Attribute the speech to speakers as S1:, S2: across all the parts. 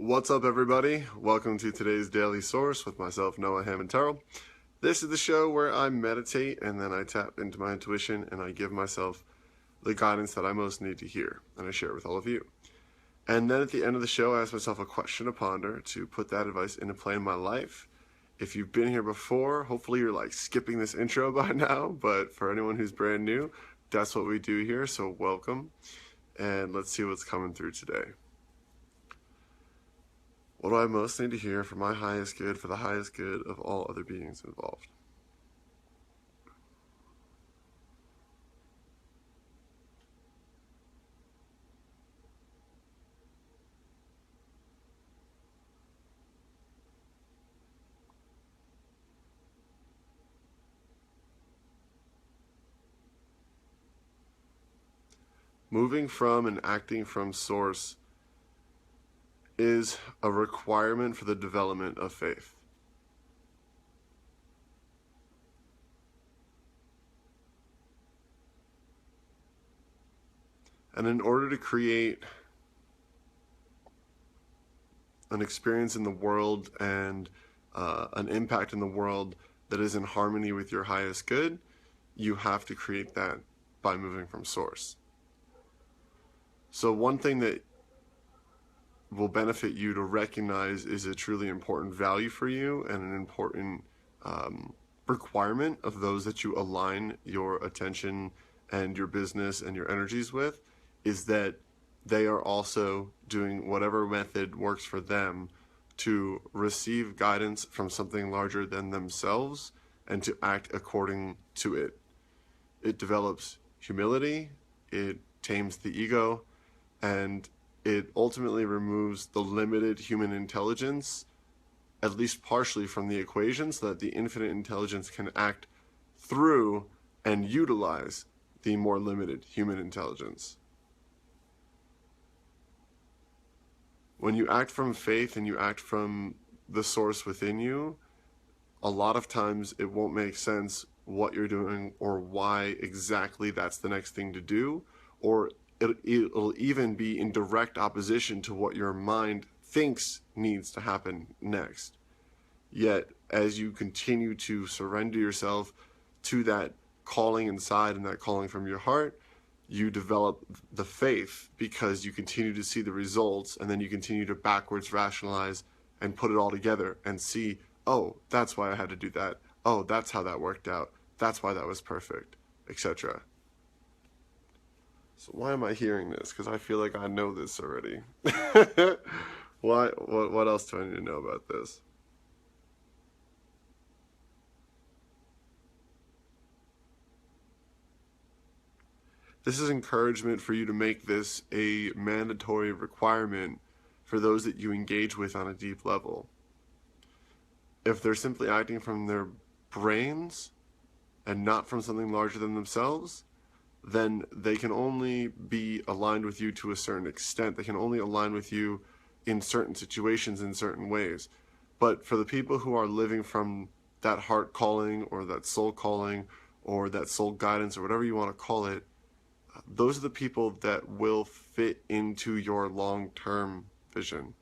S1: What's up, everybody? Welcome to today's Daily Source with myself, Noah Hammond Terrell. This is the show where I meditate and then I tap into my intuition and I give myself the guidance that I most need to hear, and I share it with all of you. And then at the end of the show, I ask myself a question to ponder to put that advice into play in my life. If you've been here before, hopefully you're like skipping this intro by now, but for anyone who's brand new, that's what we do here, so welcome. And let's see what's coming through today. What do I most need to hear for my highest good, for the highest good of all other beings involved? Moving from and acting from source is a requirement for the development of faith. And in order to create an experience in the world and an impact in the world that is in harmony with your highest good, you have to create that by moving from source. So one thing that will benefit you to recognize is a truly important value for you and an important requirement of those that you align your attention and your business and your energies with, is that they are also doing whatever method works for them to receive guidance from something larger than themselves and to act according to it. It develops humility, it tames the ego, and it ultimately removes the limited human intelligence, at least partially, from the equation so that the infinite intelligence can act through and utilize the more limited human intelligence. When you act from faith and you act from the source within you, a lot of times it won't make sense what you're doing or why exactly that's the next thing to do, or it'll even be in direct opposition to what your mind thinks needs to happen next. Yet, as you continue to surrender yourself to that calling inside and that calling from your heart, you develop the faith because you continue to see the results, and then you continue to backwards rationalize and put it all together and see, oh, that's why I had to do that. Oh, that's how that worked out. That's why that was perfect, etc. So why am I hearing this? Because I feel like I know this already. What else do I need to know about this? This is encouragement for you to make this a mandatory requirement for those that you engage with on a deep level. If they're simply acting from their brains and not from something larger than themselves, then they can only be aligned with you to a certain extent. They can only align with you in certain situations in certain ways. But for the people who are living from that heart calling or that soul calling or that soul guidance or whatever you want to call it, those are the people that will fit into your long-term vision.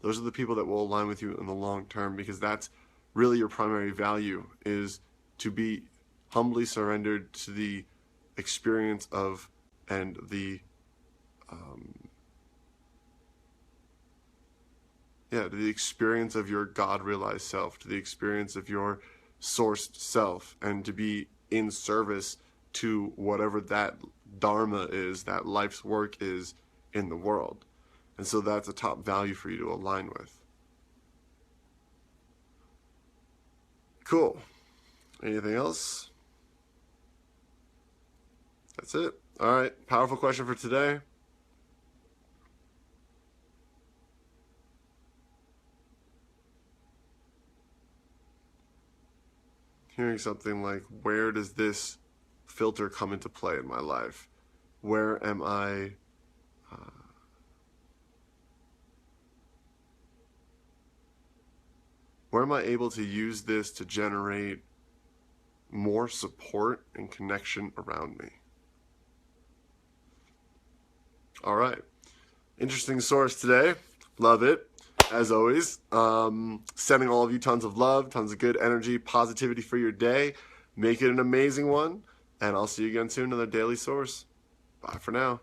S1: Those are the people that will align with you in the long term, because that's really your primary value, is to be humbly surrendered to the experience of and the to the experience of your God realized self, to the experience of your sourced self, and to be in service to whatever that dharma is, that life's work is in the world. And so that's a top value for you to align with. Cool. Anything else? That's it. All right. Powerful question for today. Hearing something like, where does this filter come into play in my life? Where am I able to use this to generate more support and connection around me? All right. Interesting source today. Love it. as always, sending all of you tons of love, tons of good energy, positivity for your day. Make it an amazing one. And I'll see you again soon, another Daily Source. Bye for now.